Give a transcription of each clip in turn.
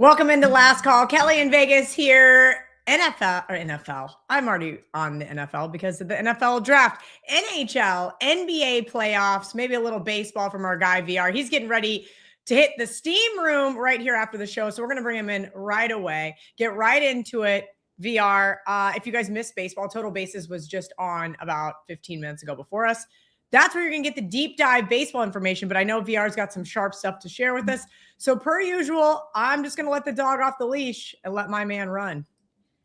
Welcome into Last Call. Kelly in Vegas here. NFL. I'm already on the NFL because of the NFL draft. NHL, NBA playoffs, maybe a little baseball from our guy VR. He's getting ready to hit the steam room right here after the show. So we're going to bring him in right away. Get right into it. VR. If you guys missed baseball, Total Bases was just on about 15 minutes ago before us. That's where you're going to get the deep dive baseball information. But I know VR's got some sharp stuff to share with us. So per usual, I'm just going to let the dog off the leash and let my man run.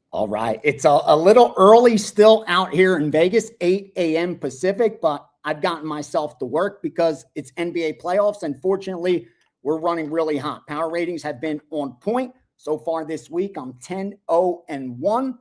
All right. It's a little early still out here in Vegas, 8 a.m. Pacific, but I've gotten myself to work because it's NBA playoffs. And fortunately, we're running really hot. Power ratings have been on point so far this week. I'm 10-0-1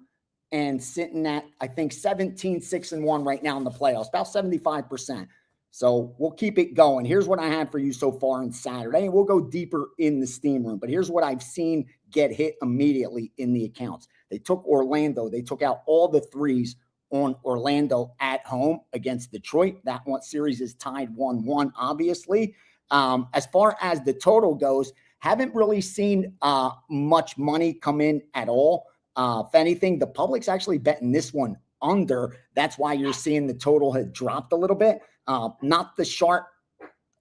and sitting at, I think, 17-6-1 right now in the playoffs, about 75%. So we'll keep it going. Here's what I have for you so far on Saturday, and we'll go deeper in the steam room. But here's what I've seen get hit immediately in the accounts. They took Orlando. They took out all the threes on Orlando at home against Detroit. That one series is tied 1-1, obviously. As far as the total goes, haven't really seen much money come in at all. If anything, the public's actually betting this one under. That's why you're seeing the total had dropped a little bit. Not the sharp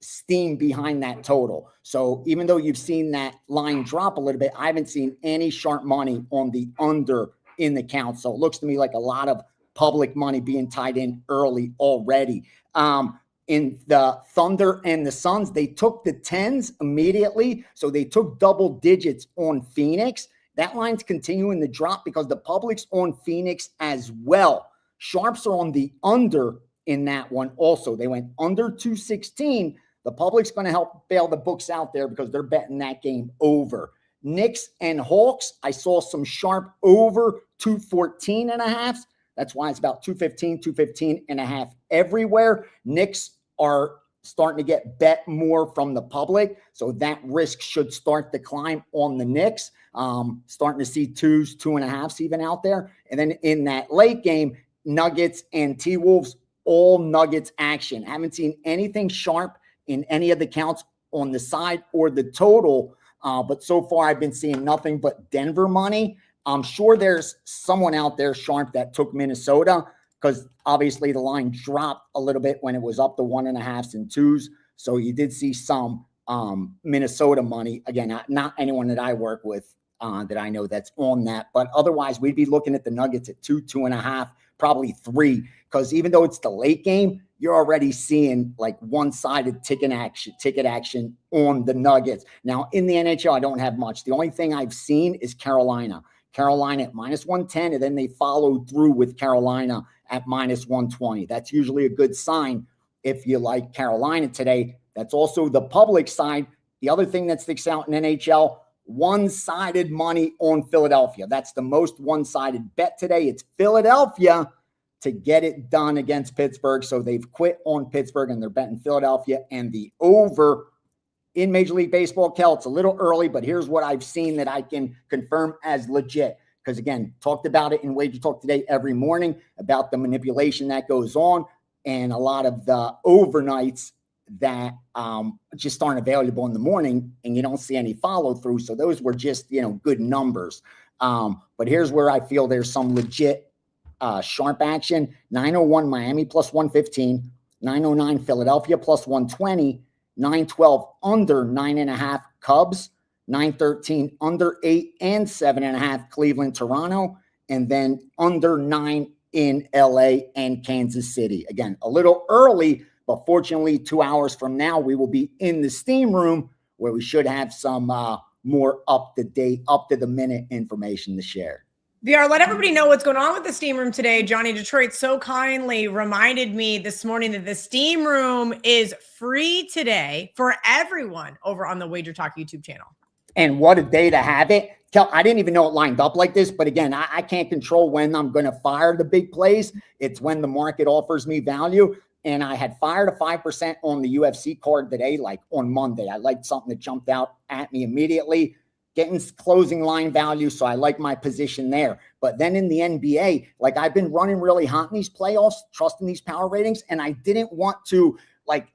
steam behind that total. So even though you've seen that line drop a little bit, I haven't seen any sharp money on the under in the count. So it looks to me like a lot of public money being tied in early already. In the Thunder and the Suns, they took the 10s immediately. So they took double digits on Phoenix. That line's continuing to drop because the public's on Phoenix as well. Sharps are on the under in that one also. They went under 216. The public's going to help bail the books out there because they're betting that game over. Knicks and Hawks, I saw some sharp over 214 and a half. That's why it's about 215 and a half everywhere. Knicks are starting to get bet more from the public. So that risk should start to climb on the Knicks. Starting to see 2s, 2.5s even out there. And then in that late game, Nuggets and T-Wolves, all Nuggets action. Haven't seen anything sharp in any of the counts on the side or the total. But so far I've been seeing nothing but Denver money. I'm sure there's someone out there sharp that took Minnesota because obviously the line dropped a little bit when it was up to 1.5s and 2s. So you did see some Minnesota money. Again, not anyone that I work with that I know that's on that. But otherwise, we'd be looking at the Nuggets at 2, 2.5, probably 3. Because even though it's the late game, you're already seeing like one-sided ticket action on the Nuggets. Now, in the NHL, I don't have much. The only thing I've seen is Carolina at -110, and then they followed through with Carolina at -120. That's usually a good sign if you like Carolina today. That's also the public side. The other thing that sticks out in NHL, one-sided money on Philadelphia. That's the most one-sided bet today. It's Philadelphia to get it done against Pittsburgh. So they've quit on Pittsburgh and they're betting Philadelphia and the over in Major League Baseball. Kel, it's a little early, but here's what I've seen that I can confirm as legit. Because again, talked about it in WagerTalk today every morning about the manipulation that goes on and a lot of the overnights that just aren't available in the morning and you don't see any follow through. So those were just, good numbers. But here's where I feel there's some legit sharp action. 901 Miami +115, 909 Philadelphia +120, 912 under 9.5 Cubs, 913 under 8 and 7.5 Cleveland, Toronto, and then under 9 in LA and Kansas City. Again, a little early, but fortunately 2 hours from now, we will be in the steam room where we should have some more up-to-date, up-to-the-minute information to share. VR, let everybody know what's going on with the steam room today. Johnny Detroit so kindly reminded me this morning that the steam room is free today for everyone over on the WagerTalk YouTube channel. And what a day to have it. Kel, I didn't even know it lined up like this, but again, I can't control when I'm going to fire the big plays. It's when the market offers me value. And I had fired a 5% on the UFC card today, like on Monday. I liked something that jumped out at me immediately. Getting closing line value, so I like my position there. But then in the NBA, like I've been running really hot in these playoffs, trusting these power ratings, and I didn't want to like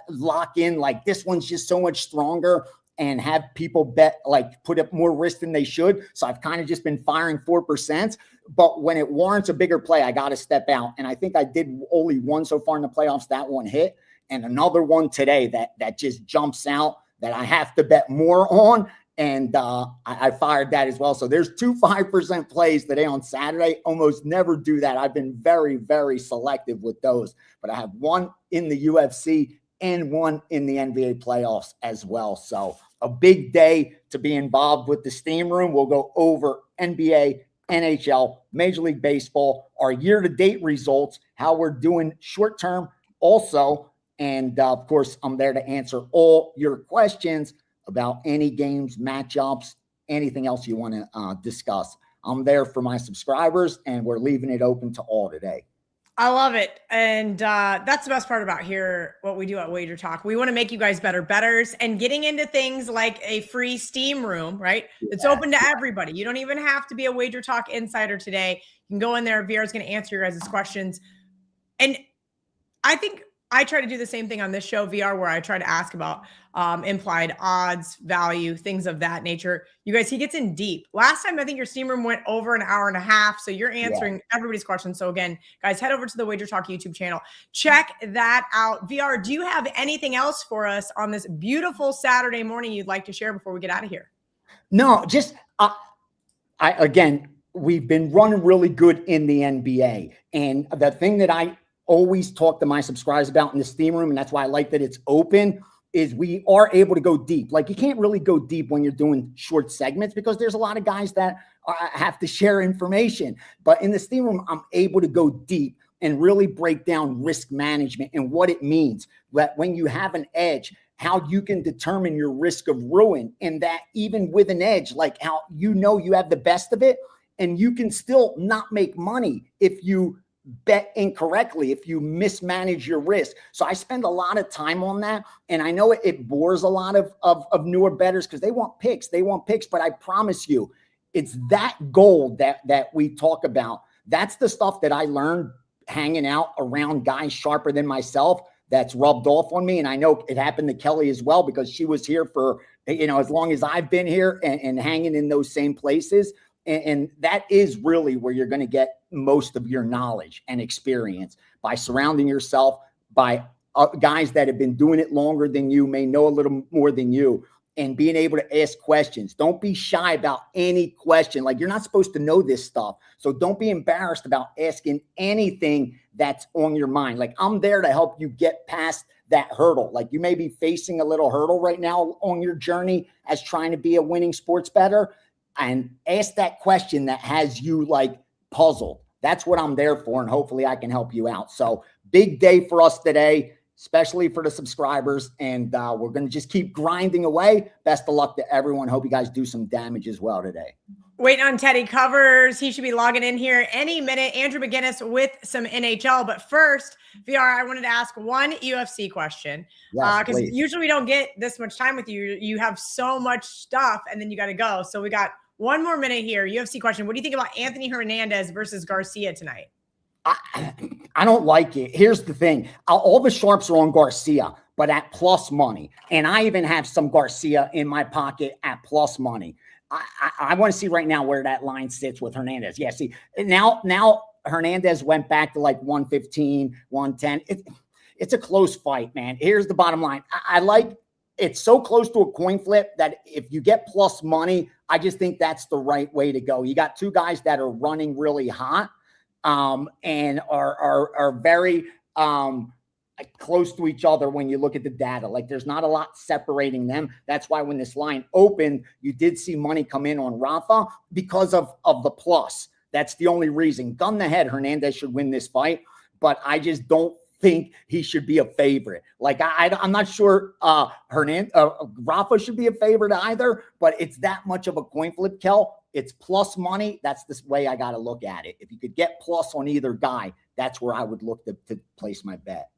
lock in like this one's just so much stronger. and have people bet, like put up more risk than they should. So I've kind of just been firing 4%. But when it warrants a bigger play, I got to step out. And I think I did only one so far in the playoffs. That one hit. And another one today that just jumps out that I have to bet more on. And I fired that as well. So there's 2 5% plays today on Saturday. Almost never do that. I've been very, very selective with those. But I have one in the UFC and one in the NBA playoffs as well. So a big day to be involved with the Steam Room. We'll go over NBA, NHL, Major League Baseball, our year-to-date results, how we're doing short-term also. And, of course, I'm there to answer all your questions about any games, matchups, anything else you want to discuss. I'm there for my subscribers, and we're leaving it open to all today. I love it. And that's the best part about here, what we do at WagerTalk. We want to make you guys better bettors, and getting into things like a free Steam Room, right? It's open to everybody. You don't even have to be a WagerTalk insider today. You can go in there. VR is going to answer your guys' questions. And I think I try to do the same thing on this show, VR, where I try to ask about implied odds, value, things of that nature. You guys, he gets in deep. Last time, I think your Steam Room went over an hour and a half. So you're answering everybody's questions. So again, guys, head over to the WagerTalk YouTube channel. Check that out. VR, do you have anything else for us on this beautiful Saturday morning you'd like to share before we get out of here? No, just again, we've been running really good in the NBA. And the thing that I always talk to my subscribers about in the Steam Room, and that's why I like that it's open, is we are able to go deep. Like, you can't really go deep when you're doing short segments because there's a lot of guys that have to share information. But in the Steam Room, I'm able to go deep and really break down risk management and what it means. That when you have an edge, how you can determine your risk of ruin, and that even with an edge, like how you know you have the best of it, and you can still not make money if you bet incorrectly, if you mismanage your risk. So I spend a lot of time on that. And I know it bores a lot of newer bettors because they want picks. But I promise you, it's that gold that we talk about. That's the stuff that I learned hanging out around guys sharper than myself that's rubbed off on me. And I know it happened to Kelly as well, because she was here for, as long as I've been here and hanging in those same places. And that is really where you're going to get most of your knowledge and experience, by surrounding yourself by guys that have been doing it longer than you, may know a little more than you, and being able to ask questions. Don't be shy about any question. Like, you're not supposed to know this stuff. So don't be embarrassed about asking anything that's on your mind. Like, I'm there to help you get past that hurdle. Like, you may be facing a little hurdle right now on your journey as trying to be a winning sports bettor, and ask that question that has you like puzzled. That's what I'm there for. And hopefully I can help you out. So big day for us today, especially for the subscribers. And we're going to just keep grinding away. Best of luck to everyone. Hope you guys do some damage as well today. Waiting on Teddy Covers. He should be logging in here any minute. Andrew McInnis with some NHL. But first, VR, I wanted to ask one UFC question. Because usually we don't get this much time with you. You have so much stuff, and then you got to go. So we got one more minute here. UFC question. What do you think about Anthony Hernandez versus Garcia tonight? I don't like it. Here's the thing. All the sharps are on Garcia, but at plus money. And I even have some Garcia in my pocket at plus money. I want to see right now where that line sits with Hernandez. Yeah, see, now Hernandez went back to like 115, 110. It's a close fight, man. Here's the bottom line. I like it's so close to a coin flip that if you get plus money, I just think that's the right way to go. You got two guys that are running really hot and are very close to each other when you look at the data. Like, there's not a lot separating them. That's why when this line opened, you did see money come in on Rafa because of the plus. That's the only reason. Gun the head, Hernandez should win this fight, but I just don't think he should be a favorite. Like, I'm not sure Rafa should be a favorite either, but it's that much of a coin flip, Kel. It's plus money. That's the way I got to look at it. If you could get plus on either guy, that's where I would look to place my bet.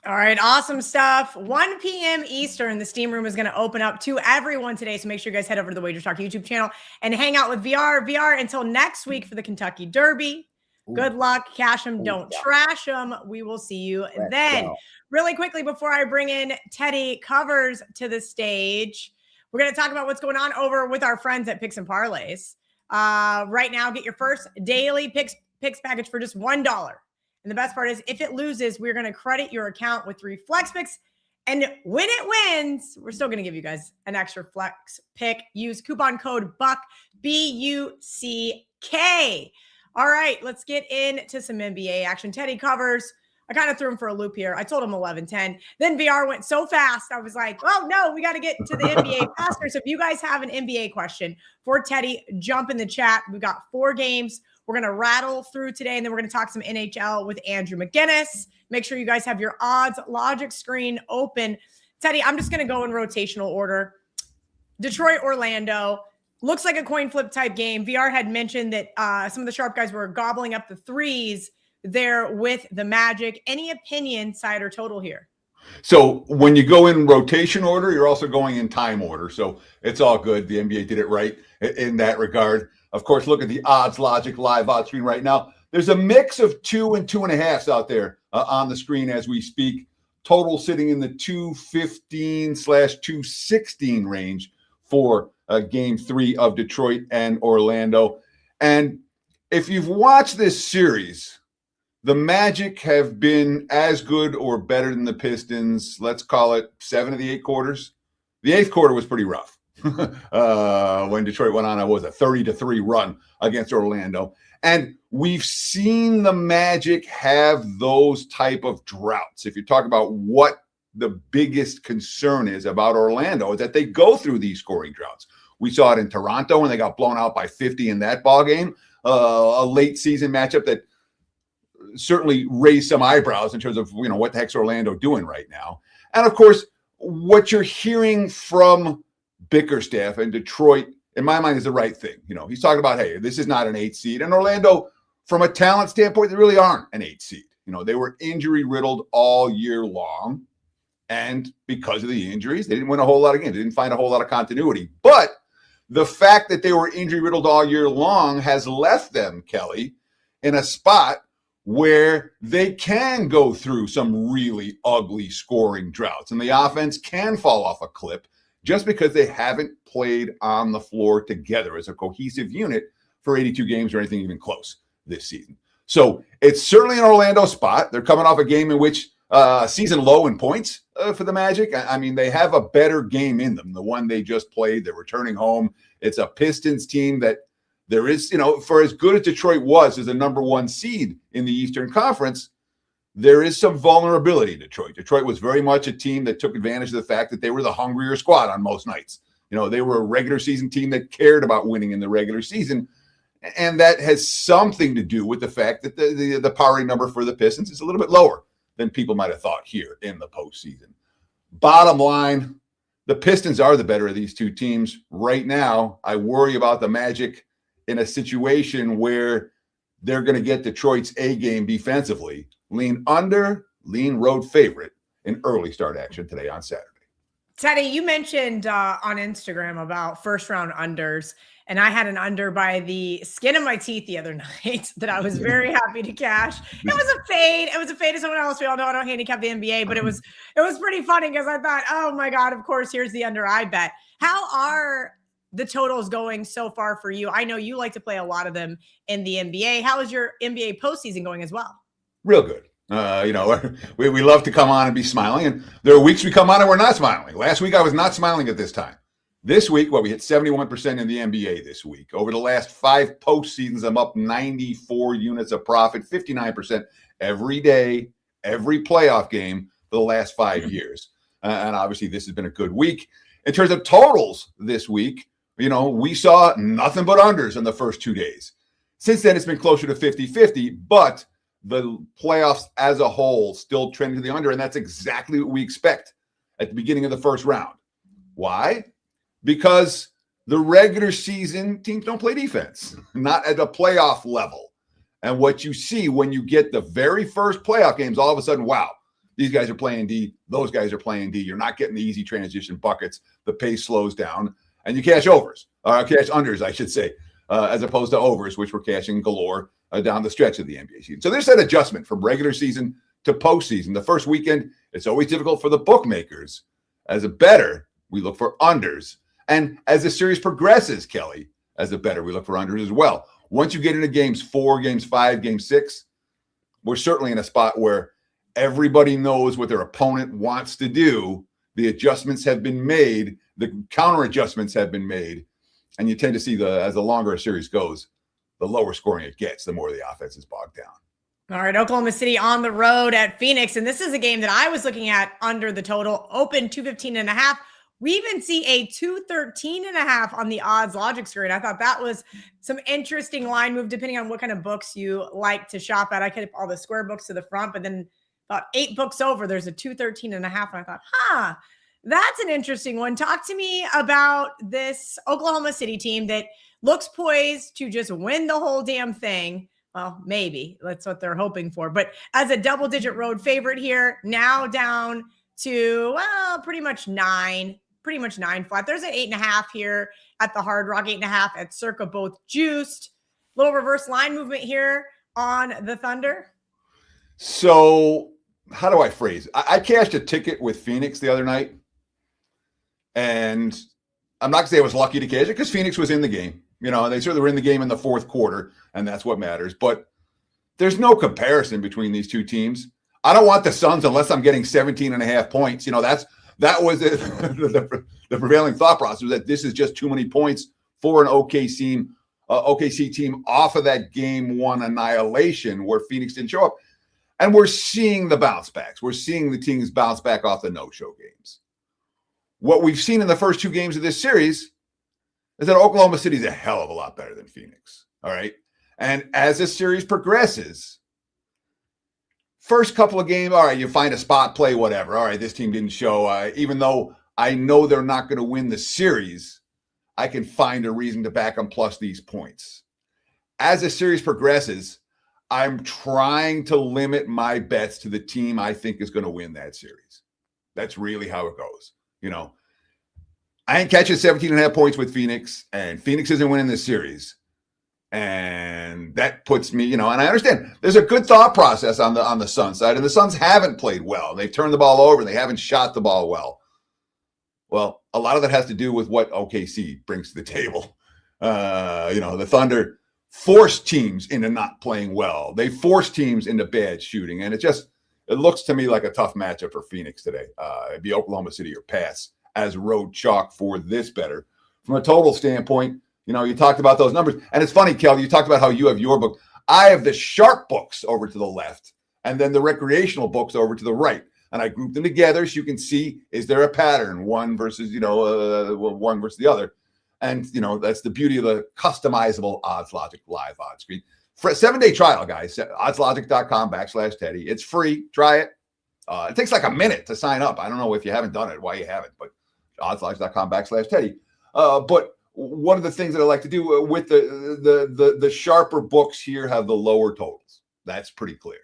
All right. Awesome stuff. 1 p.m. Eastern, the Steam Room is going to open up to everyone today. So make sure you guys head over to the WagerTalk YouTube channel and hang out with VR. VR until next week for the Kentucky Derby. Good luck. Cash them. Don't trash them. We will see you then. Really quickly, before I bring in Teddy Covers to the stage, We're going to talk about what's going on over with our friends at Picks and Parlays. Right now, get your first daily picks package for just $1. And the best part is, if it loses, we're going to credit your account with 3 flex picks. And when it wins, we're still going to give you guys an extra flex pick. Use coupon code BUCK, BUCK. All right, let's get into some NBA action. Teddy Covers. I kind of threw him for a loop here. I told him 11-10. Then VR went so fast. I was like, oh, no, we got to get to the NBA faster. So if you guys have an NBA question for Teddy, jump in the chat. We've got 4 games. We're going to rattle through today, and then we're going to talk some NHL with Andrew McInnis. Make sure you guys have your odds logic screen open. Teddy, I'm just going to go in rotational order. Detroit, Orlando. Looks like a coin flip type game. VR had mentioned that some of the sharp guys were gobbling up the threes there with the Magic. Any opinion, side or total here? So when you go in rotation order, you're also going in time order. So it's all good. The NBA did it right in that regard. Of course, look at the odds logic live odds screen right now. There's a mix of 2 and 2.5s out there on the screen as we speak. Total sitting in the 215/216 range for game 3 of Detroit and Orlando. And if you've watched this series, the Magic have been as good or better than the Pistons. Let's call it 7 of the 8 quarters. The 8th quarter was pretty rough when Detroit went on a 30-3 run against Orlando. And we've seen the Magic have those type of droughts. If you talk about what the biggest concern is about Orlando, is that they go through these scoring droughts. We saw it in Toronto when they got blown out by 50 in that ball game, a late season matchup that certainly raised some eyebrows in terms of, what the heck's Orlando doing right now. And of course, what you're hearing from Bickerstaff and Detroit, in my mind, is the right thing. He's talking about, hey, this is not an 8 seed. And Orlando, from a talent standpoint, they really aren't an 8 seed. They were injury riddled all year long. And because of the injuries, they didn't win a whole lot of games. They didn't find a whole lot of continuity. But the fact that they were injury riddled all year long has left them, Kelly, in a spot where they can go through some really ugly scoring droughts. And the offense can fall off a cliff just because they haven't played on the floor together as a cohesive unit for 82 games or anything even close this season. So it's certainly an Orlando spot. They're coming off a game in which season low in points for the Magic. I mean, they have a better game in them. The one they just played, they're returning home. It's a Pistons team that there is, for as good as Detroit was as a number 1 seed in the Eastern Conference, there is some vulnerability in Detroit. Detroit was very much a team that took advantage of the fact that they were the hungrier squad on most nights. They were a regular season team that cared about winning in the regular season. And that has something to do with the fact that the power number for the Pistons is a little bit lower than people might have thought here in the postseason. Bottom line, the Pistons are the better of these 2 teams. Right now, I worry about the Magic in a situation where they're going to get Detroit's A game defensively. Lean under, lean road favorite in early start action today on Saturday. Teddy, you mentioned on Instagram about first round unders, and I had an under by the skin of my teeth the other night that I was very happy to cash. It was a fade. It was a fade to someone else. We all know I don't handicap the NBA, but it was pretty funny because I thought, oh my God, of course, here's the under I bet. How are the totals going so far for you? I know you like to play a lot of them in the NBA. How is your NBA postseason going as well? Real good. We love to come on and be smiling, and there are weeks we come on and we're not smiling. Last week I was not smiling at this time. This week, we hit 71% in the NBA this week. Over the last 5 postseasons, I'm up 94 units of profit, 59% every day, every playoff game for the last 5 years. And obviously, this has been a good week. In terms of totals this week, we saw nothing but unders in the first 2 days. Since then, it's been closer to 50-50, but the playoffs as a whole still trending to the under, and that's exactly what we expect at the beginning of the first round. Why? Because the regular season teams don't play defense, not at a playoff level. And what you see when you get the very first playoff games, all of a sudden, wow, these guys are playing D, those guys are playing D. You're not getting the easy transition buckets. The pace slows down, and you cash overs, or cash unders, I should say, as opposed to overs, which we're cashing galore down the stretch of the NBA season. So there's that adjustment from regular season to postseason. The first weekend, it's always difficult for the bookmakers. As a bettor, we look for unders. And as the series progresses, Kelly, as a bettor, we look for unders as well. Once you get into games 4, games 5, game 6, we're certainly in a spot where everybody knows what their opponent wants to do. The adjustments have been made. The counter adjustments have been made. And you tend to see as the longer a series goes, the lower scoring it gets, the more the offense is bogged down. All right, Oklahoma City on the road at Phoenix. And this is a game that I was looking at under the total, open 215.5. We even see a 213.5 on the odds logic screen. I thought that was some interesting line move, depending on what kind of books you like to shop at. I kept all the square books to the front, but then about 8 books over, there's a 213.5. And I thought, that's an interesting one. Talk to me about this Oklahoma City team that looks poised to just win the whole damn thing. Well, maybe that's what they're hoping for. But as a double-digit road favorite here, now down to, pretty much 9 flat. There's an 8.5 here at the Hard Rock, 8.5 at Circa, both juiced. Little reverse line movement here on the Thunder. So how do I phrase it? I cashed a ticket with Phoenix the other night. And I'm not going to say I was lucky to cash it because Phoenix was in the game. You know, they certainly were in the game in the fourth quarter, and that's what matters. But there's no comparison between these two teams. I don't want the Suns unless I'm getting 17.5 points. You know, that was the prevailing thought process, that this is just too many points for an OKC team off of that game 1 annihilation where Phoenix didn't show up. And we're seeing the bounce backs. We're seeing the teams bounce back off the no-show games. What we've seen in the first 2 games of this series is that Oklahoma City is a hell of a lot better than Phoenix. All right. And as this series progresses, first couple of games, all right, you find a spot play, whatever. All right, this team didn't show. Even though I know they're not going to win the series, I can find a reason to back them plus these points. As the series progresses, I'm trying to limit my bets to the team I think is going to win that series. That's really how it goes. You know, I ain't catching 17.5 points with Phoenix, and Phoenix isn't winning this series. And that puts me, you know, and I understand there's a good thought process on the Suns side, and the Suns haven't played well. They've turned the ball over, and they haven't shot the ball well. Well, a lot of that has to do with what OKC brings to the table. You know, the Thunder force teams into not playing well. They force teams into bad shooting, and it looks to me like a tough matchup for Phoenix today. It'd be Oklahoma City or pass as road chalk for this better. From a total standpoint, you know, you talked about those numbers. And it's funny, Kelly, you talked about how you have your book. I have the sharp books over to the left and then the recreational books over to the right. And I group them together so you can see, is there a pattern, one versus the other. And, you know, that's the beauty of the customizable Odds Logic live odds screen. For a 7-day trial, guys, oddslogic.com/Teddy. It's free. Try it. It takes like a minute to sign up. I don't know if you haven't done it, why you haven't, but oddslogic.com/Teddy. But one of the things that I like to do with the sharper books here have the lower totals. That's pretty clear.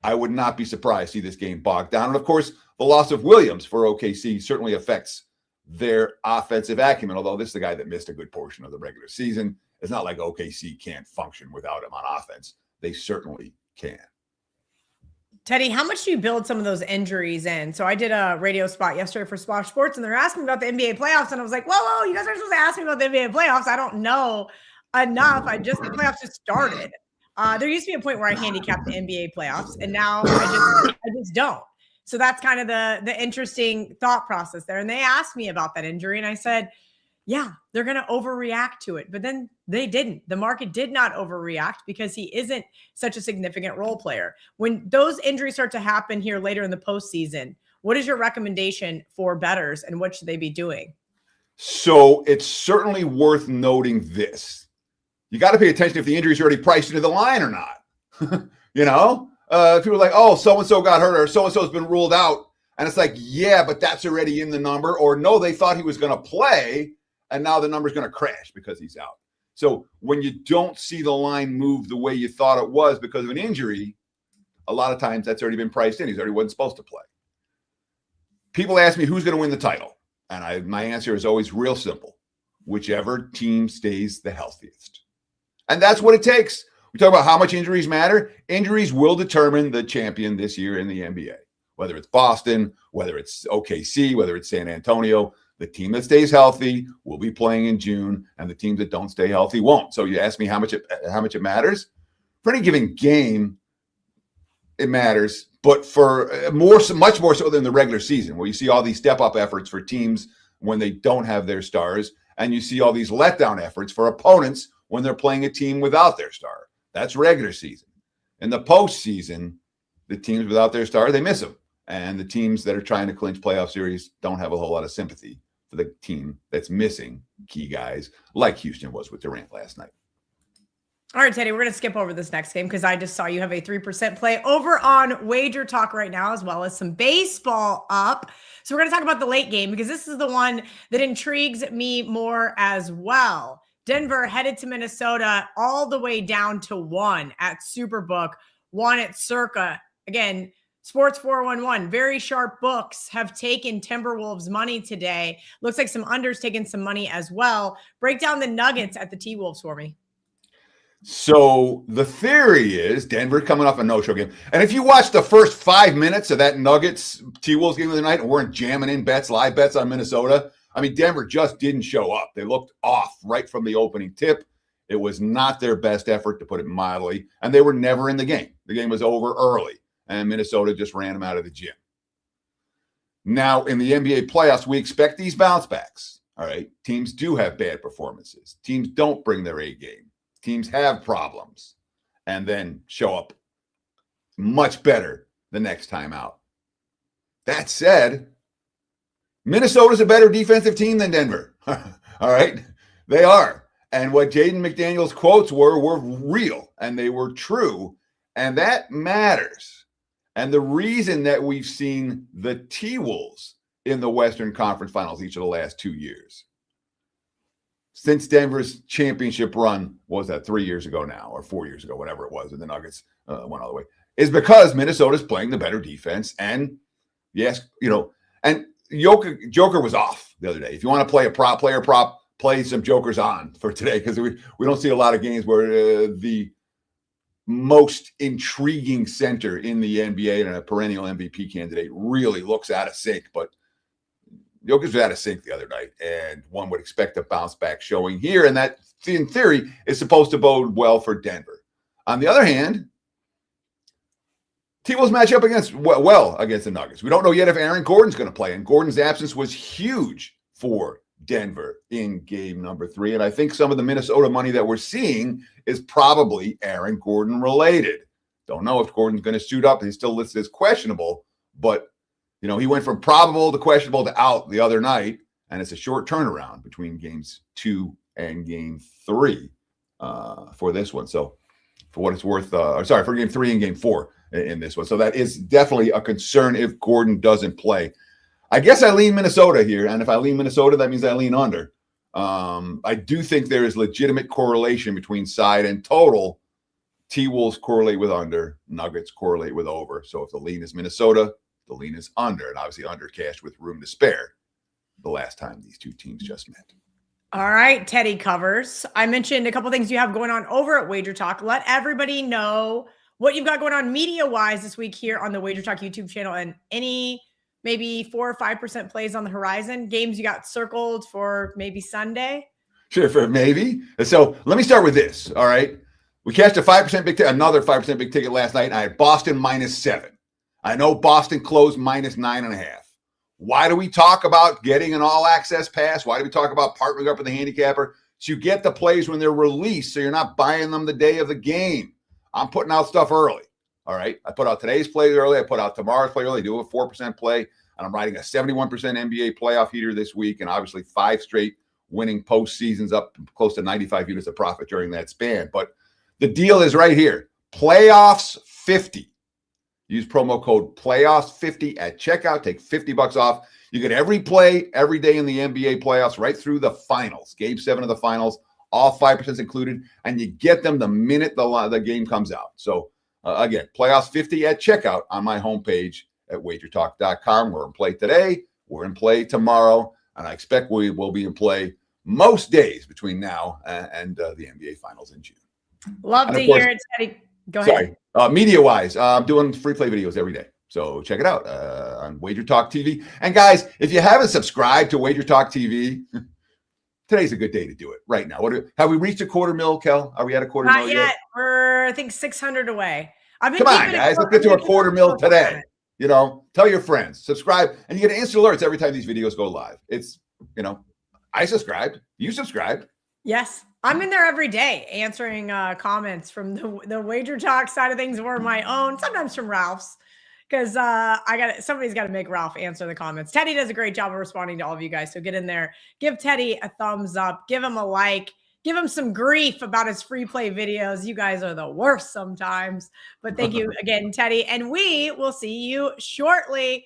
I would not be surprised to see this game bogged down. And of course, the loss of Williams for OKC certainly affects their offensive acumen, although this is the guy that missed a good portion of the regular season. It's not like OKC can't function without him on offense. They certainly can. Teddy, how much do you build some of those injuries in? So I did a radio spot yesterday for Splash Sports, and they're asking me about the NBA playoffs. And I was like, whoa, you guys are supposed to ask me about the NBA playoffs. I don't know enough. The playoffs just started. There used to be a point where I handicapped the NBA playoffs, and now I just don't. So that's kind of the interesting thought process there. And they asked me about that injury, and I said, yeah, they're going to overreact to it. But then they didn't. The market did not overreact because he isn't such a significant role player. When those injuries start to happen here later in the postseason, what is your recommendation for bettors and what should they be doing? So it's certainly worth noting this. You got to pay attention if the injury is already priced into the line or not. You know, people are like, oh, so-and-so got hurt or so-and-so has been ruled out. And it's like, yeah, but that's already in the number. Or no, they thought he was going to play, and now the number's going to crash because he's out. So when you don't see the line move the way you thought it was because of an injury, a lot of times that's already been priced in. He's already wasn't supposed to play. People ask me who's going to win the title. And my answer is always real simple. Whichever team stays the healthiest. And that's what it takes. We talk about how much injuries matter. Injuries will determine the champion this year in the NBA. Whether it's Boston, whether it's OKC, whether it's San Antonio, The team that stays healthy will be playing in June, and the teams that don't stay healthy won't. So you ask me how much it matters? For any given game, it matters, but for much more so than the regular season, where you see all these step-up efforts for teams when they don't have their stars, and you see all these letdown efforts for opponents when they're playing a team without their star. That's regular season. In the postseason, the teams without their star, they miss them. And the teams that are trying to clinch playoff series don't have a whole lot of sympathy for the team that's missing key guys, like Houston was with Durant last night. All right, Teddy, we're going to skip over this next game because I just saw you have a 3% play over on WagerTalk right now, as well as some baseball up. So we're going to talk about the late game because this is the one that intrigues me more as well. Denver headed to Minnesota all the way down to 1 at Superbook, 1 at Circa. Again, Sports 411, very sharp books have taken Timberwolves money today. Looks like some unders taking some money as well. Break down the Nuggets at the T-Wolves for me. So the theory is Denver coming off a no-show game. And if you watch the first 5 minutes of that Nuggets T-Wolves game of the night and weren't jamming in live bets on Minnesota, I mean, Denver just didn't show up. They looked off right from the opening tip. It was not their best effort, to put it mildly, and they were never in the game. The game was over early, and Minnesota just ran them out of the gym. Now, in the NBA playoffs, we expect these bounce backs, all right? Teams do have bad performances. Teams don't bring their A game. Teams have problems and then show up much better the next time out. That said, Minnesota's a better defensive team than Denver. All right? They are. And what Jaden McDaniels' quotes were real, and they were true, and that matters. And the reason that we've seen the T-Wolves in the Western Conference Finals each of the last 2 years, since Denver's championship run, what was that, 3 years ago now, or 4 years ago, whatever it was, and the Nuggets went all the way, is because Minnesota's playing the better defense. And yes, and Joker was off the other day. If you want to play a player prop, play some Jokers on for today, because we don't see a lot of games where the most intriguing center in the NBA and a perennial MVP candidate really looks out of sync. But Jokic was out of sync the other night, and one would expect a bounce back showing here. And that, in theory, is supposed to bode well for Denver. On the other hand, T-Wolves match up well against the Nuggets. We don't know yet if Aaron Gordon's going to play, and Gordon's absence was huge for Denver in game number 3. And I think some of the Minnesota money that we're seeing is probably Aaron Gordon related. Don't know if Gordon's going to suit up. He's still listed as questionable, but he went from probable to questionable to out the other night, and it's a short turnaround between games 2 and game 3 for this one. So for what it's worth, for game 3 and game 4 in this one. So that is definitely a concern if Gordon doesn't play. I guess I lean Minnesota here, and if I lean Minnesota, that means I lean under. I do think there is legitimate correlation between side and total. T-Wolves correlate with under, Nuggets correlate with over. So if the lean is Minnesota, the lean is under, and obviously under cash with room to spare the last time these two teams just met. All right, Teddy Covers. I mentioned a couple things you have going on over at WagerTalk. Let everybody know what you've got going on media-wise this week here on the WagerTalk YouTube channel, and any maybe 4 or 5% plays on the horizon, games you got circled for maybe Sunday. Sure, for maybe. So let me start with this. All right. We cashed a 5% big ticket, another 5% big ticket last night, and I had Boston -7. I know Boston closed -9.5. Why do we talk about getting an all-access pass? Why do we talk about partnering up with the handicapper? So you get the plays when they're released, so you're not buying them the day of the game. I'm putting out stuff early. All right. I put out today's play early. I put out tomorrow's play early. Do a 4% play. And I'm riding a 71% NBA playoff heater this week. And obviously 5 straight winning postseasons, up close to 95 units of profit during that span. But the deal is right here. Playoffs 50. Use promo code playoffs50 at checkout. Take $50 off. You get every play every day in the NBA playoffs right through the finals. Game 7 of the finals. All 5% included. And you get them the minute the game comes out. So again, playoffs 50 at checkout on my homepage at wagertalk.com. We're in play today. We're in play tomorrow. And I expect we will be in play most days between now and the NBA finals in June. Love to hear it, Teddy. Go ahead. Sorry. Media-wise, I'm doing free play videos every day. So check it out on WagerTalk TV. And guys, if you haven't subscribed to WagerTalk TV, today's a good day to do it right now. Have we reached a $250,000, Kel? Are we at a $250,000 Not yet? We're, I think, 600 away. I've been Come on, guys. Let's get to a $250,000 today. You know, tell your friends, subscribe, and you get instant alerts every time these videos go live. It's, you know, I subscribed. You subscribed. Yes. I'm in there every day answering comments from the Wager Talk side of things or my own, sometimes from Ralph's. Because somebody's got to make Ralph answer the comments. Teddy does a great job of responding to all of you guys. So get in there, give Teddy a thumbs up, give him a like, give him some grief about his free play videos. You guys are the worst sometimes. But thank you again, Teddy. And we will see you shortly.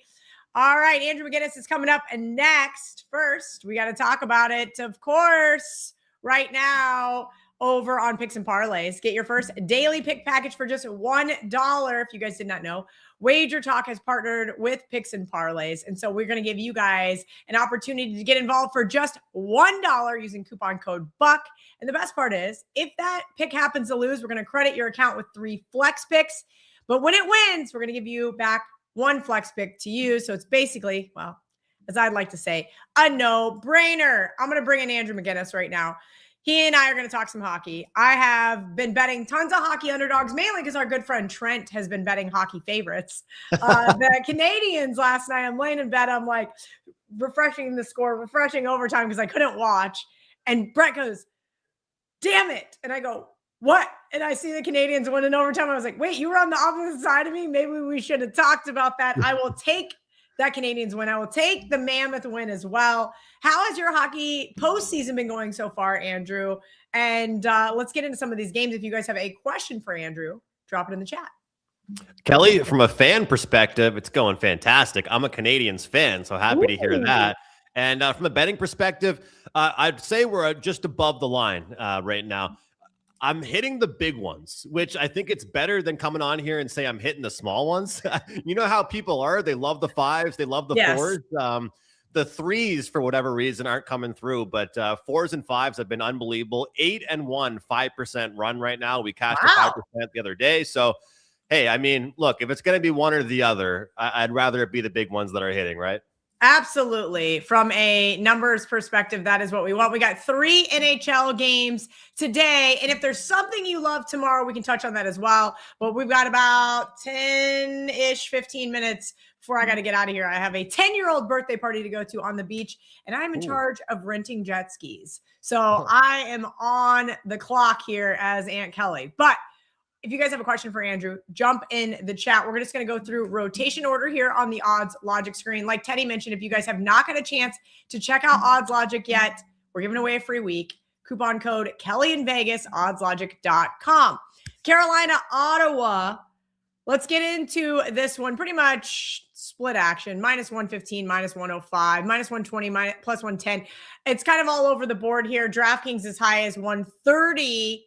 All right, Andrew McInnis is coming up. And next, first, we got to talk about it, of course, right now over on Picks and Parlays. Get your first daily pick package for just $1. If you guys did not know, WagerTalk has partnered with Picks and Parlays. And so we're going to give you guys an opportunity to get involved for just $1 using coupon code BUCK. And the best part is, if that pick happens to lose, we're going to credit your account with 3 flex picks. But when it wins, we're going to give you back 1 flex pick to use. So it's basically, well, as I'd like to say, a no-brainer. I'm going to bring in Andrew McInnis right now. He and I are going to talk some hockey. I have been betting tons of hockey underdogs, mainly because our good friend Trent has been betting hockey favorites. The Canadians last night, I'm laying in bed. I'm like refreshing the score, refreshing overtime because I couldn't watch. And Brett goes, damn it. And I go, what? And I see the Canadians win in overtime. I was like, wait, you were on the opposite side of me? Maybe we should have talked about that. I will take that Canadians win. I will take the Mammoth win as well. How has your hockey postseason been going so far, Andrew? And let's get into some of these games. If you guys have a question for Andrew, drop it in the chat. Kelly, from a fan perspective, it's going fantastic. I'm a Canadians fan, so happy to hear that. And from a betting perspective, I'd say we're just above the line right now. I'm hitting the big ones, which I think it's better than coming on here and say I'm hitting the small ones. You know how people are. They love the 5s. They love the 4s. The 3s, for whatever reason, aren't coming through. But 4s and 5s have been unbelievable. 8-1, 5% run right now. We cashed a 5% the other day. So, hey, I mean, look, if it's going to be one or the other, I'd rather it be the big ones that are hitting, right? Absolutely. From a numbers perspective, that is what we want. We got 3 NHL games today. And if there's something you love tomorrow, we can touch on that as well. But we've got about 10-ish, 15 minutes before I got to get out of here. I have a 10-year-old birthday party to go to on the beach, and I'm in charge of renting jet skis. So I am on the clock here as Aunt Kelly. But if you guys have a question for Andrew, jump in the chat. We're just going to go through rotation order here on the Odds Logic screen. Like Teddy mentioned, if you guys have not got a chance to check out Odds Logic yet, we're giving away a free week. Coupon code Kelly in Vegas, oddslogic.com. Carolina, Ottawa. Let's get into this one. Pretty much split action. -115, -105, -120, plus 110. It's kind of all over the board here. DraftKings as high as 130.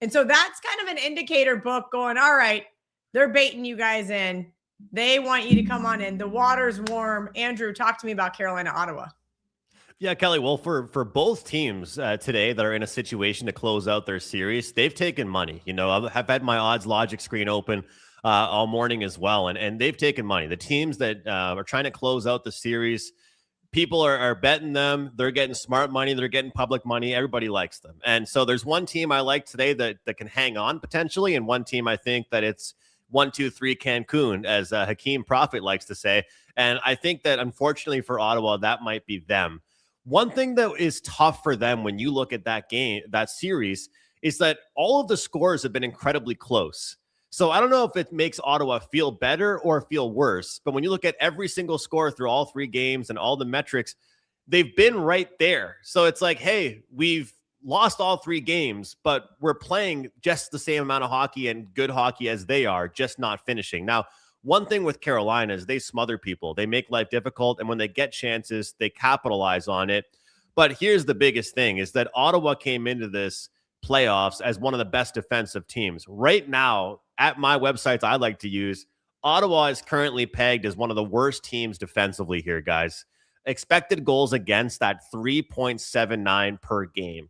And so that's kind of an indicator book going, all right, they're baiting you guys in. They want you to come on in. The water's warm. Andrew, talk to me about Carolina, Ottawa. Yeah, Kelly, well, for both teams today that are in a situation to close out their series, they've taken money. You know, I've had my Odds Logic screen open all morning as well, and they've taken money. The teams that are trying to close out the series, people are betting them. They're getting smart money. They're getting public money. Everybody likes them. And so there's one team I like today that can hang on potentially, and one team I think that it's 1, 2, 3 Cancun, as Hakeem Prophet likes to say. And I think that unfortunately for Ottawa, that might be them. One thing that is tough for them when you look at that game, that series, is that all of the scores have been incredibly close. So I don't know if it makes Ottawa feel better or feel worse, but when you look at every single score through all 3 games and all the metrics, they've been right there. So it's like, hey, we've lost all 3 games, but we're playing just the same amount of hockey and good hockey as they are, just not finishing. Now, one thing with Carolina is they smother people. They make life difficult, and when they get chances, they capitalize on it. But here's the biggest thing is that Ottawa came into this playoffs as one of the best defensive teams. Right now, at my websites I like to use, Ottawa is currently pegged as one of the worst teams defensively here, guys. Expected goals against at 3.79 per game.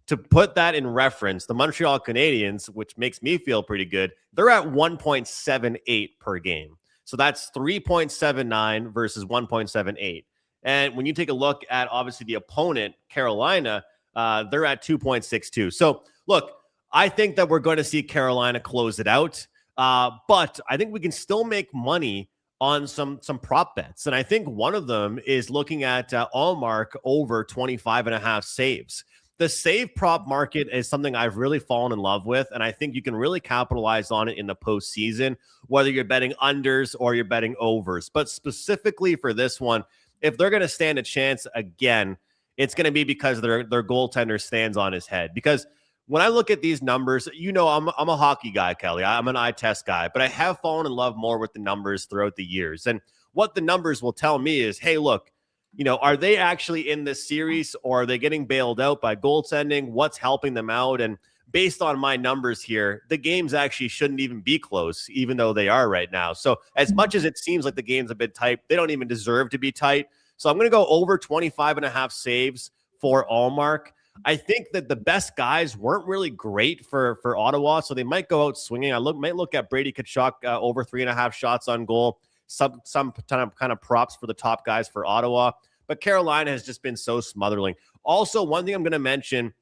To put that in reference, the Montreal Canadiens, which makes me feel pretty good, they're at 1.78 per game. So that's 3.79 versus 1.78. And when you take a look at obviously the opponent, Carolina, they're at 2.62. So look, I think that we're going to see Carolina close it out. But I think we can still make money on some prop bets. And I think one of them is looking at Allmark over 25.5 saves. The save prop market is something I've really fallen in love with, and I think you can really capitalize on it in the postseason, whether you're betting unders or you're betting overs. But specifically for this one, if they're going to stand a chance again, it's going to be because their goaltender stands on his head. Because when I look at these numbers, you know, I'm a hockey guy, Kelly. I'm an eye test guy, but I have fallen in love more with the numbers throughout the years. And what the numbers will tell me is, hey, look, you know, are they actually in this series, or are they getting bailed out by goaltending? What's helping them out? And based on my numbers here, the games actually shouldn't even be close, even though they are right now. So as much as it seems like the games have been tight, they don't even deserve to be tight. So I'm going to go over 25.5 saves for Allmark. I think that the best guys weren't really great for Ottawa, so they might go out swinging. Might look at Brady Tkachuk over 3.5 shots on goal. Some kind of props for the top guys for Ottawa, but Carolina has just been so smothering. Also, one thing I'm going to mention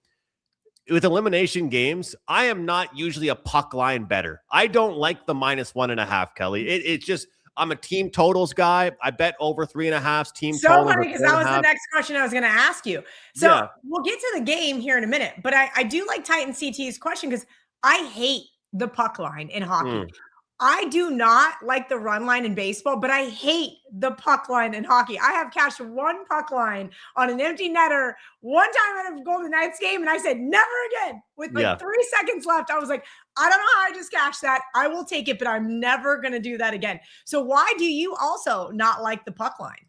with elimination games, I am not usually a puck line better. I don't like the -1.5, Kelly. It's just, I'm a team totals guy. I bet over 3.5 team so total. So funny, because that was the next question I was going to ask you. So yeah, we'll get to the game here in a minute, but I do like Titan CT's question because I hate the puck line in hockey. I do not like the run line in baseball, but I hate the puck line in hockey. I have cashed one puck line on an empty netter one time at a Golden Knights game, and I said, never again. With 3 seconds left, I was like, I don't know how I just cashed that. I will take it, but I'm never going to do that again. So why do you also not like the puck line?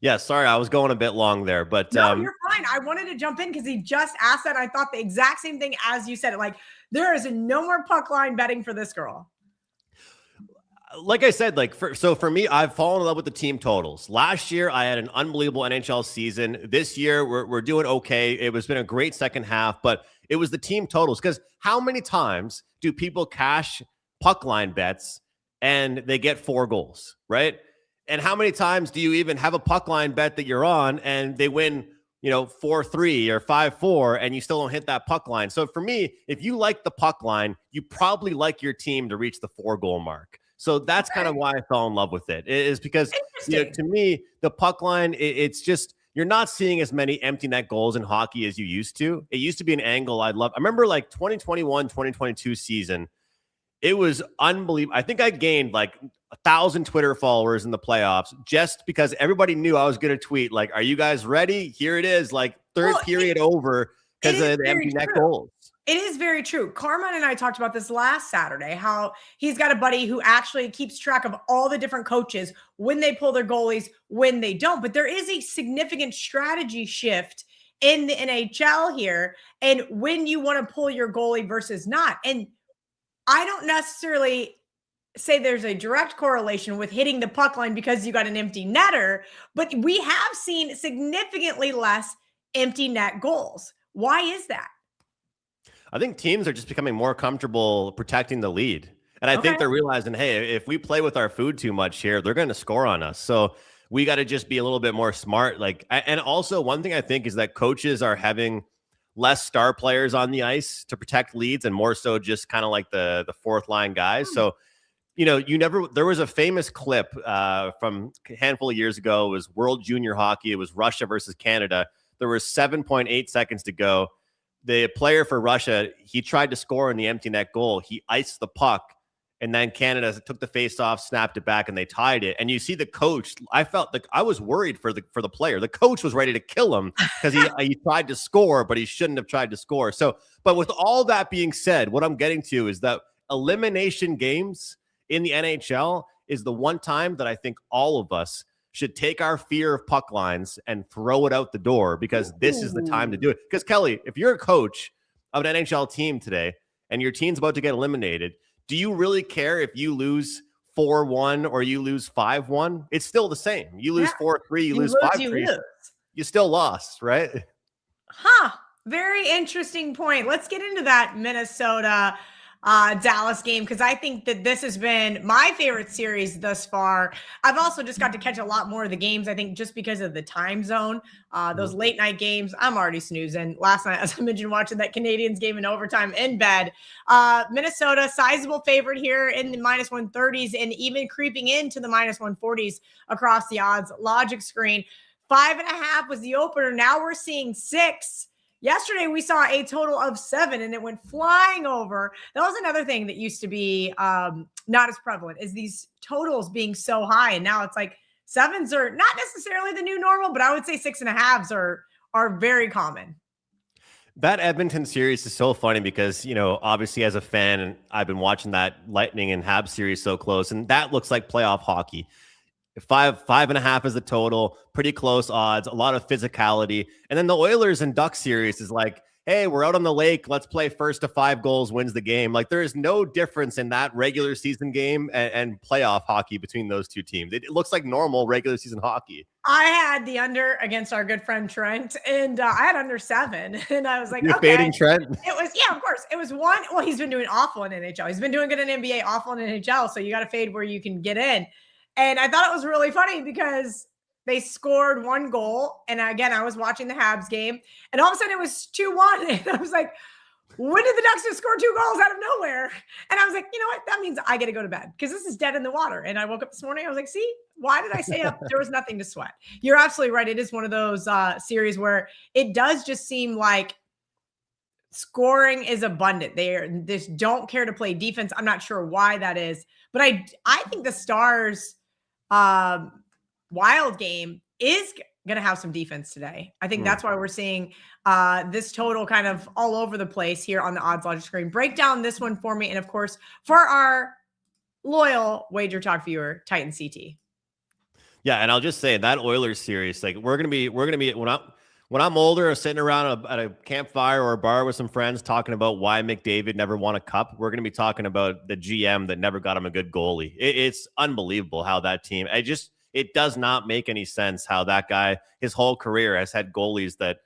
Yeah, sorry, I was going a bit long there, but no, you're fine. I wanted to jump in because he just asked that. I thought the exact same thing as you said it. Like, there is no more puck line betting for this girl. Like I said, for me, I've fallen in love with the team totals. Last year, I had an unbelievable NHL season. This year, we're doing okay. It was been a great second half, but it was the team totals. Because how many times do people cash puck line bets and they get 4 goals, right? And how many times do you even have a puck line bet that you're on and they win, 4-3 or 5-4, and you still don't hit that puck line? So for me, if you like the puck line, you probably like your team to reach the 4-goal mark. So that's kind of why I fell in love with it, is because to me, the puck line, it's just, you're not seeing as many empty net goals in hockey as you used to. It used to be an angle I'd love. I remember 2021, 2022 season. It was unbelievable. I think I gained 1,000 Twitter followers in the playoffs just because everybody knew I was going to tweet, are you guys ready? Here it is, third period over because of the empty net goals. It is very true. Carmine and I talked about this last Saturday, how he's got a buddy who actually keeps track of all the different coaches when they pull their goalies, when they don't. But there is a significant strategy shift in the NHL here, and when you want to pull your goalie versus not. And I don't necessarily say there's a direct correlation with hitting the puck line because you got an empty netter, but we have seen significantly less empty net goals. Why is that? I think teams are just becoming more comfortable protecting the lead. And I think they're realizing, hey, if we play with our food too much here, they're going to score on us. So we got to just be a little bit more smart. And also one thing I think is that coaches are having less star players on the ice to protect leads and more so just kind of the fourth line guys. So, there was a famous clip from a handful of years ago. It was World Junior Hockey. It was Russia versus Canada. There was 7.8 seconds to go. The player for Russia, he tried to score in the empty net goal. He iced the puck, and then Canada took the face off, snapped it back, and they tied it. And you see the coach. I felt I was worried for the player. The coach was ready to kill him because he tried to score, but he shouldn't have tried to score. So, but with all that being said, what I'm getting to is that elimination games in the NHL is the one time that I think all of us should take our fear of puck lines and throw it out the door, because this is the time to do it. Because Kelly, if you're a coach of an NHL team today and your team's about to get eliminated, do you really care if you lose 4-1 or you lose 5-1? It's still the same. You lose 4-3, you lose 5-3. You still lost, right? Very interesting point. Let's get into that Minnesota Dallas game, because I think that this has been my favorite series thus far. I've also just got to catch a lot more of the games, I think, just because of the time zone. Those late night games, I'm already snoozing. Last night, as I mentioned, watching that Canadians game in overtime in bed. Minnesota, sizable favorite here in the minus 130s and even creeping into the minus 140s across the odds logic screen. 5.5 was the opener. Now we're seeing 6. Yesterday, we saw a total of 7, and it went flying over. That was another thing that used to be not as prevalent, is these totals being so high. And now it's like 7s are not necessarily the new normal, but I would say 6.5s are very common. That Edmonton series is so funny because, obviously as a fan, and I've been watching that Lightning and Habs series so close, and that looks like playoff hockey. 5.5 is the total, pretty close odds, a lot of physicality. And then the Oilers and Ducks series is like, hey, we're out on the lake. Let's play first to 5 goals wins the game. Like, there is no difference in that regular season game and playoff hockey between those two teams. It looks like normal regular season hockey. I had the under against our good friend Trent, and I had under 7. And I was like, You're okay. fading Trent? It was, yeah, of course. It was 1. Well, he's been doing awful in NHL. He's been doing good in NBA, awful in NHL. So you got to fade where you can get in. And I thought it was really funny because they scored 1 goal. And again, I was watching the Habs game, and all of a sudden it was 2-1. And I was like, when did the Ducks just score 2 goals out of nowhere? And I was like, you know what? That means I got to go to bed because this is dead in the water. And I woke up this morning. I was like, see, why did I stay up? There was nothing to sweat. You're absolutely right. It is one of those series where it does just seem like scoring is abundant. They just don't care to play defense. I'm not sure why that is, but I think the Stars Wild game is going to have some defense today. I think that's why we're seeing this total kind of all over the place here on the odds logic screen. Break down this one for me. And of course, for our loyal Wager Talk viewer, Titan CT. Yeah. And I'll just say that Oilers series, like we're going to be, when I'm older, sitting around at a campfire or a bar with some friends talking about why McDavid never won a cup, we're going to be talking about the GM that never got him a good goalie. It's unbelievable how that team, it does not make any sense how that guy, his whole career, has had goalies that,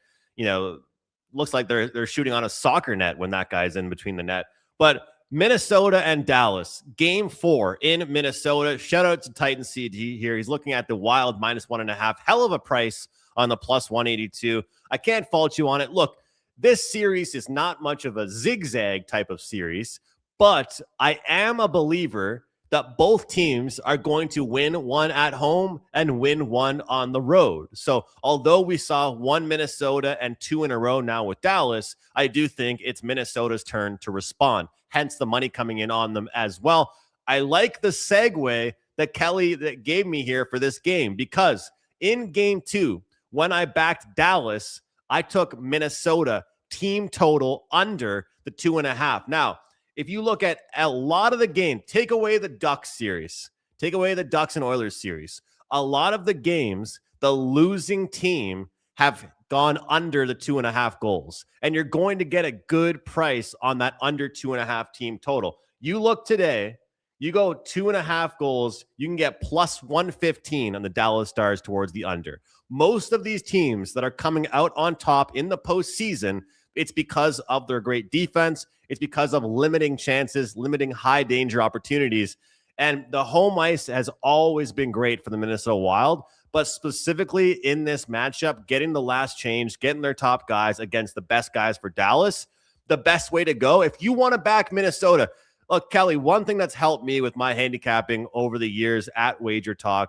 looks like they're shooting on a soccer net when that guy's in between the net. But Minnesota and Dallas, game 4 in Minnesota. Shout out to Titan CD here. He's looking at the Wild minus 1.5. Hell of a price on the plus 182. I can't fault you on it. Look, this series is not much of a zigzag type of series, but I am a believer that both teams are going to win one at home and win one on the road. So although we saw 1 Minnesota and 2 in a row now with Dallas, I do think it's Minnesota's turn to respond. Hence the money coming in on them as well. I like the segue that Kelly that gave me here for this game, because in game 2, when I backed Dallas, I took Minnesota team total under the 2.5. Now, if you look at a lot of the game, take away the Ducks series, take away the Ducks and Oilers series, a lot of the games, the losing team have gone under the 2.5 goals. And you're going to get a good price on that under 2.5 team total. You look today, you go 2.5 goals, you can get plus 115 on the Dallas Stars towards the under. Most of these teams that are coming out on top in the postseason, it's because of their great defense. It's because of limiting chances, limiting high danger opportunities. And the home ice has always been great for the Minnesota Wild, but specifically in this matchup, getting the last change, getting their top guys against the best guys for Dallas, the best way to go. If you want to back Minnesota, look, Kelly, one thing that's helped me with my handicapping over the years at WagerTalk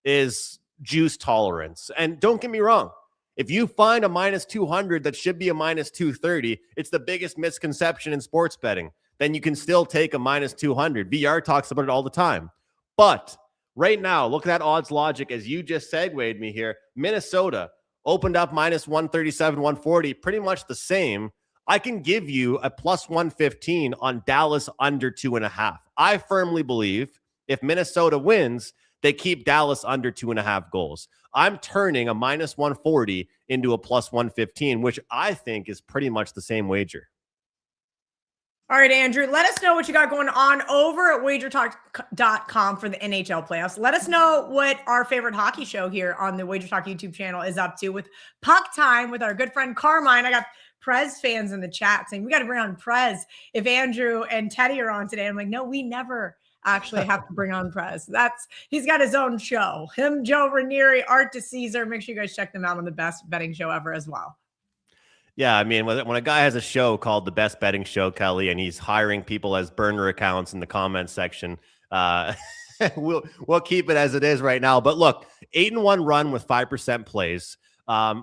is juice tolerance. And don't get me wrong, if you find a minus 200 that should be a minus 230, it's the biggest misconception in sports betting. Then you can still take a minus 200. VR talks about it all the time. But right now, look at that odds logic as you just segued me here. Minnesota opened up minus 137, 140, pretty much the same. I can give you a plus 115 on Dallas under 2.5. I firmly believe if Minnesota wins, they keep Dallas under 2.5 goals. I'm turning a minus 140 into a plus 115, which I think is pretty much the same wager. All right, Andrew, let us know what you got going on over at WagerTalk.com for the NHL playoffs. Let us know what our favorite hockey show here on the WagerTalk YouTube channel is up to with Puck Time with our good friend Carmine. I got Prez fans in the chat saying, we got to bring on Prez if Andrew and Teddy are on today. I'm like, no, we never actually have to bring on Prez. He's got his own show. Him, Joe Ranieri, Art to Caesar. Make sure you guys check them out on the best betting show ever as well. Yeah, I mean, when a guy has a show called The Best Betting Show, Kelly, and he's hiring people as burner accounts in the comments section, we'll keep it as it is right now. But look, 8-1 run with 5% plays.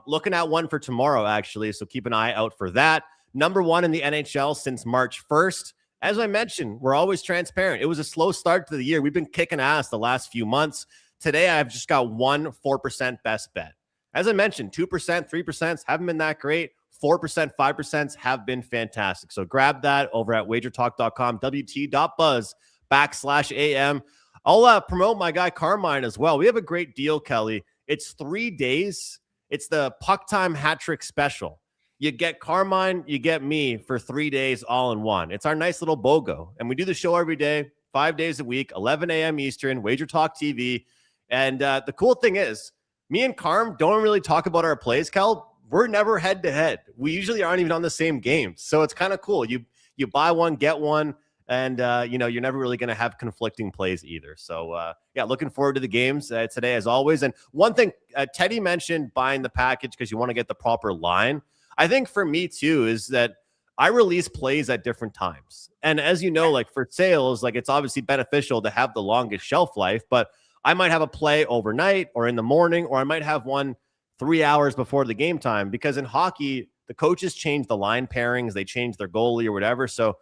Looking at one for tomorrow, actually, so keep an eye out for that. Number 1 in the NHL since March 1st. As I mentioned, we're always transparent. It was a slow start to the year. We've been kicking ass the last few months. Today, I've just got 4% best bet. As I mentioned, 2%, 3% haven't been that great. 4%, 5% have been fantastic. So grab that over at wagertalk.com, wt.buzz/AM. I'll promote my guy Carmine as well. We have a great deal, Kelly. It's 3 days. It's the Puck Time Hat Trick Special. You get Carmine, you get me for 3 days all in one. It's our nice little BOGO. And we do the show every day, 5 days a week, 11 a.m. Eastern, WagerTalk TV. And the cool thing is, me and Carm don't really talk about our plays, Kel. We're never head to head. We usually aren't even on the same games. So it's kind of cool. You buy one, get one. And, you're never really going to have conflicting plays either. So, looking forward to the games today, as always. And one thing, Teddy mentioned buying the package because you want to get the proper line. I think for me, too, is that I release plays at different times. And as you know, like for sales, like it's obviously beneficial to have the longest shelf life. But I might have a play overnight or in the morning, or I might have one 3 hours before the game time. Because in hockey, the coaches change the line pairings. They change their goalie or whatever. So,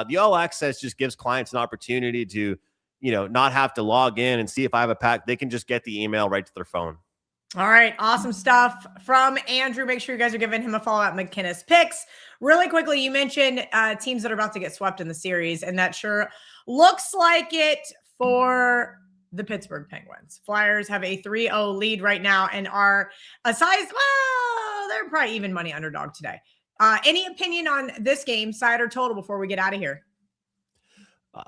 the All Access just gives clients an opportunity to, not have to log in and see if I have a pack. They can just get the email right to their phone. All right. Awesome stuff from Andrew. Make sure you guys are giving him a follow at McInnis Picks. Really quickly, you mentioned teams that are about to get swept in the series, and that sure looks like it for the Pittsburgh Penguins. Flyers have a 3-0 lead right now and are a size, they're probably even money underdog today. Any opinion on this game, side or total, before we get out of here?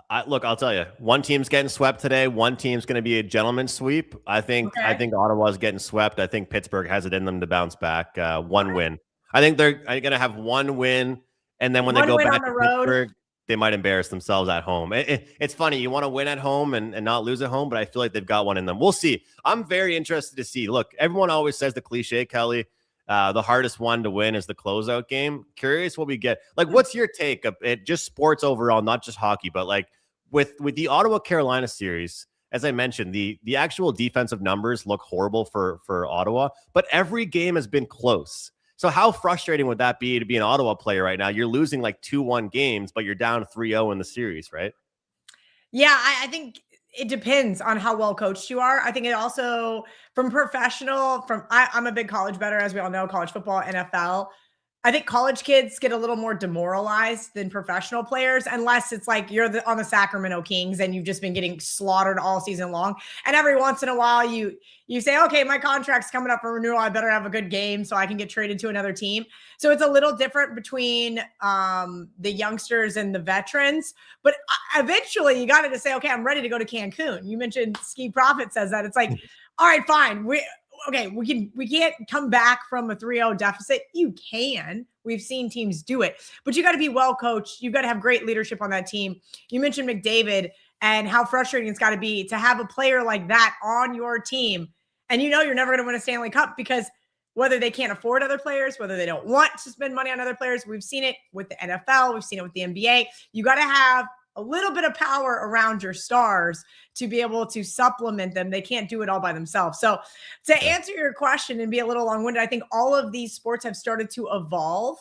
I'll tell you, one team's getting swept today. One team's going to be a gentleman's sweep. I think Ottawa's getting swept. I think Pittsburgh has it in them to bounce back. One win. I think they're going to have one win, and then when they go back to Pittsburgh, they might embarrass themselves at home. It's funny. You want to win at home and not lose at home, but I feel like they've got one in them. We'll see. I'm very interested to see. Look, everyone always says the cliche, Kelly, the hardest one to win is the closeout game. Curious what we get. Like, what's your take of it? Just sports overall, not just hockey, but like with the Ottawa Carolina series, as I mentioned, the actual defensive numbers look horrible for Ottawa, but every game has been close. So how frustrating would that be to be an Ottawa player right now? You're losing like 2-1 games, but you're down 3-0 in the series, right? Yeah, I think it depends on how well coached you are. I think it also, I'm a big college bettor, as we all know, college football, NFL. I think college kids get a little more demoralized than professional players, unless it's like you're on the Sacramento Kings and you've just been getting slaughtered all season long. And every once in a while you say, okay, my contract's coming up for renewal. I better have a good game so I can get traded to another team. So it's a little different between the youngsters and the veterans. But eventually you got to say, okay, I'm ready to go to Cancun. You mentioned Ski Profit says that. It's like, all right, fine. We can't come back from a 3-0 deficit. You can. We've seen teams do it, but you got to be well coached. You've got to have great leadership on that team. You mentioned McDavid and how frustrating it's got to be to have a player like that on your team. And you're never going to win a Stanley Cup because whether they can't afford other players, whether they don't want to spend money on other players. We've seen it with the NFL. We've seen it with the NBA. You got to have a little bit of power around your stars to be able to supplement them. They can't do it all by themselves. So to answer your question and be a little long-winded, I think all of these sports have started to evolve.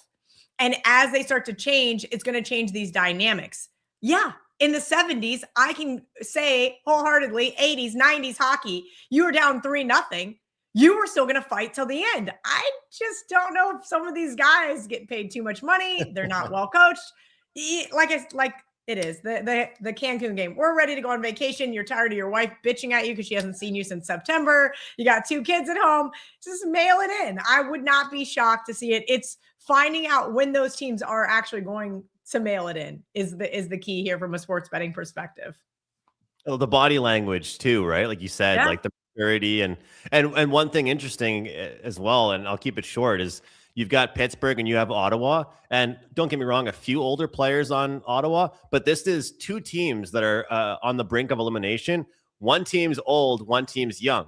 And as they start to change, it's going to change these dynamics. Yeah. In the 70s, I can say wholeheartedly, 80s, 90s hockey, you were down 3-0. You were still going to fight till the end. I just don't know if some of these guys get paid too much money. They're not well coached. It is the Cancun game. We're ready to go on vacation. You're tired of your wife bitching at you because she hasn't seen you since September. You got 2 kids at home. Just mail it in. I would not be shocked to see it. It's finding out when those teams are actually going to mail it in is the key here from a sports betting perspective. Oh, the body language too, right? Like you said, like the maturity and one thing interesting as well, and I'll keep it short, is You've got Pittsburgh and you have Ottawa. And don't get me wrong, a few older players on Ottawa, but this is two teams that are on the brink of elimination. One team's old, one team's young.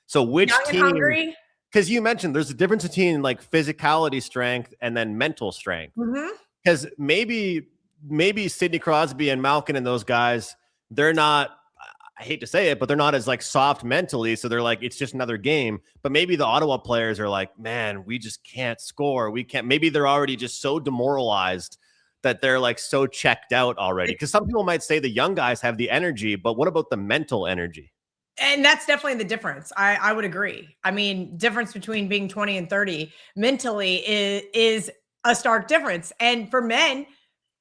So which Young team? and hungry. Because you mentioned there's a difference between like physicality strength and then mental strength. Because maybe Sidney Crosby and Malkin and those guys, they're not, I hate to say it, but they're not as like soft mentally. So they're like, it's just another game. But maybe the Ottawa players are like, man, we just can't score. We can't. Maybe they're already just so demoralized that they're like so checked out already. Because some people might say the young guys have the energy, but what about the mental energy? And that's definitely the difference. I would agree. I mean, difference between being 20 and 30 mentally is a stark difference. And for men,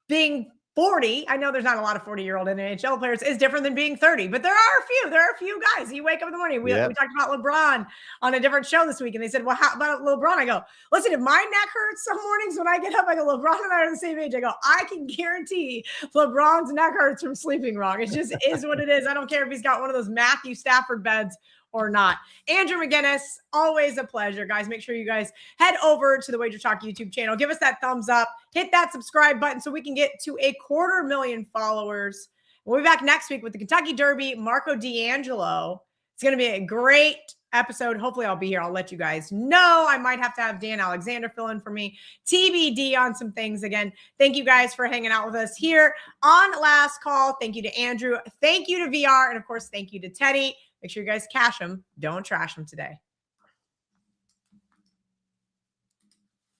being 40, I know there's not a lot of 40-year-old NHL players, is different than being 30, but there are a few guys. You wake up in the morning. We talked about LeBron on a different show this week, and they said, well, how about LeBron? I go, listen, if my neck hurts some mornings when I get up, I go, LeBron and I are the same age. I go, I can guarantee LeBron's neck hurts from sleeping wrong. It just is what it is. I don't care if he's got one of those Matthew Stafford beds or not. Andrew McInnis, always a pleasure, guys. Make sure you guys head over to the WagerTalk YouTube channel. Give us that thumbs up. Hit that subscribe button so we can get to 250,000 followers. We'll be back next week with the Kentucky Derby, Marco D'Angelo. It's going to be a great episode. Hopefully I'll be here. I'll let you guys know. I might have to have Dan Alexander fill in for me. TBD on some things. Again, thank you guys for hanging out with us here on Last Call. Thank you to Andrew. Thank you to VR. And of course, thank you to Teddy. Make sure you guys cash them. Don't trash them today.